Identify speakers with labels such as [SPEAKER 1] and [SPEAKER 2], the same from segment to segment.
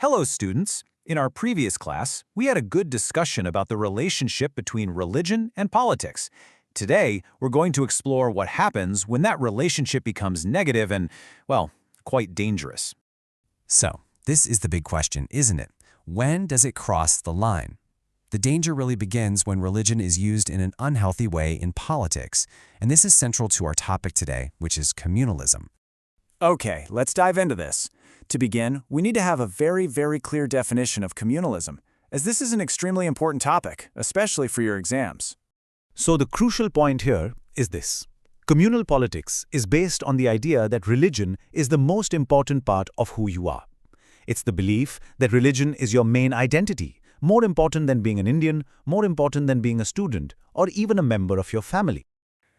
[SPEAKER 1] Hello, students. In our previous class, we had a good discussion about the relationship between religion and politics. Today, we're going to explore what happens when that relationship becomes negative and, well, quite dangerous.
[SPEAKER 2] So, this is the big question, isn't it? When does it cross the line? The danger really begins when religion is used in an unhealthy way in politics, and this is central to our topic today, which is communalism.
[SPEAKER 3] Okay, let's dive into this. To begin, we need to have a very clear definition of communalism, as this is an extremely important topic, especially for your exams.
[SPEAKER 4] So the crucial point here is this. Communal politics is based on the idea that religion is the most important part of who you are. It's the belief that religion is your main identity, more important than being an Indian, more important than being a student, or even a member of your family.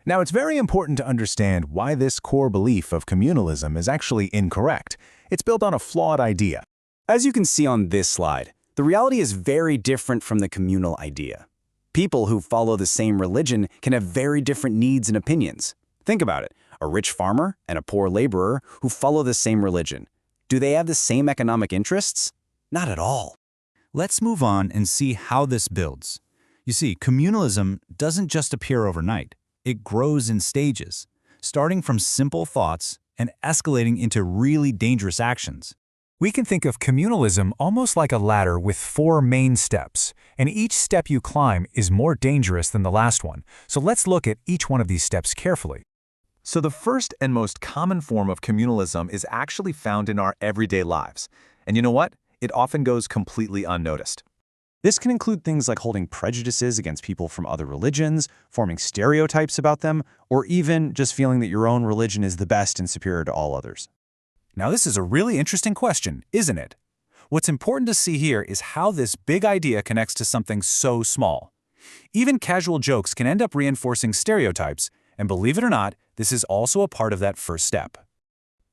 [SPEAKER 5] Now, it's very important to understand why this core belief of communalism is actually incorrect. It's built on a flawed idea.
[SPEAKER 3] As you can see on this slide, the reality is very different from the communal idea. People who follow the same religion can have very different needs and opinions. Think about it. A rich farmer and a poor laborer who follow the same religion. Do they have the same economic interests? Not at all.
[SPEAKER 6] Let's move on and see how this builds. You see, communalism doesn't just appear overnight. It grows in stages, starting from simple thoughts and escalating into really dangerous actions.
[SPEAKER 1] We can think of communalism almost like a ladder with 4 main steps, and each step you climb is more dangerous than the last one. So let's look at each one of these steps carefully.
[SPEAKER 7] So the first and most common form of communalism is actually found in our everyday lives. And you know what? It often goes completely unnoticed.
[SPEAKER 3] This can include things like holding prejudices against people from other religions, forming stereotypes about them, or even just feeling that your own religion is the best and superior to all others.
[SPEAKER 1] Now, this is a really interesting question, isn't it? What's important to see here is how this big idea connects to something so small. Even casual jokes can end up reinforcing stereotypes, and believe it or not, this is also a part of that first step.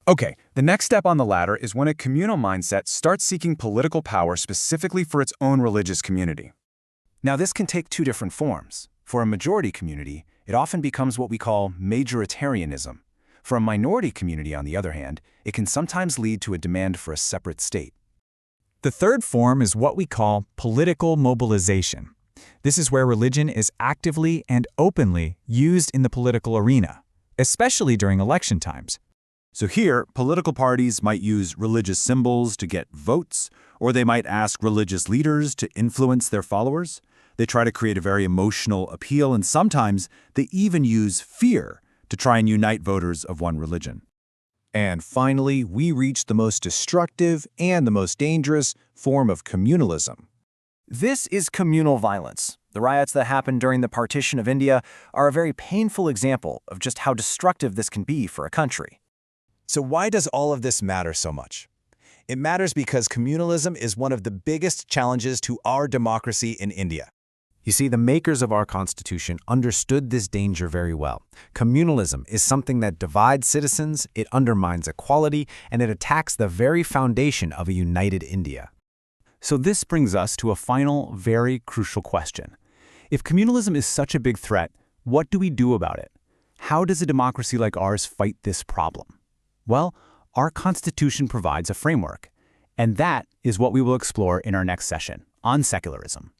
[SPEAKER 7] Okay, the next step on the ladder is when a communal mindset starts seeking political power specifically for its own religious community. Now, this can take 2 different forms. For a majority community, it often becomes what we call majoritarianism. For a minority community, on the other hand, it can sometimes lead to a demand for a separate state.
[SPEAKER 8] The third form is what we call political mobilization. This is where religion is actively and openly used in the political arena, especially during election times.
[SPEAKER 7] So here, political parties might use religious symbols to get votes, or they might ask religious leaders to influence their followers. They try to create a very emotional appeal, and sometimes they even use fear to try and unite voters of one religion.
[SPEAKER 5] And finally, we reach the most destructive and the most dangerous form of communalism.
[SPEAKER 3] This is communal violence. The riots that happened during the partition of India are a very painful example of just how destructive this can be for a country.
[SPEAKER 4] So why does all of this matter so much? It matters because communalism is one of the biggest challenges to our democracy in India.
[SPEAKER 2] You see, the makers of our Constitution understood this danger very well. Communalism is something that divides citizens, it undermines equality, and it attacks the very foundation of a united India.
[SPEAKER 3] So this brings us to a final, very crucial question. If communalism is such a big threat, what do we do about it? How does a democracy like ours fight this problem? Well, our Constitution provides a framework, and that is what we will explore in our next session on secularism.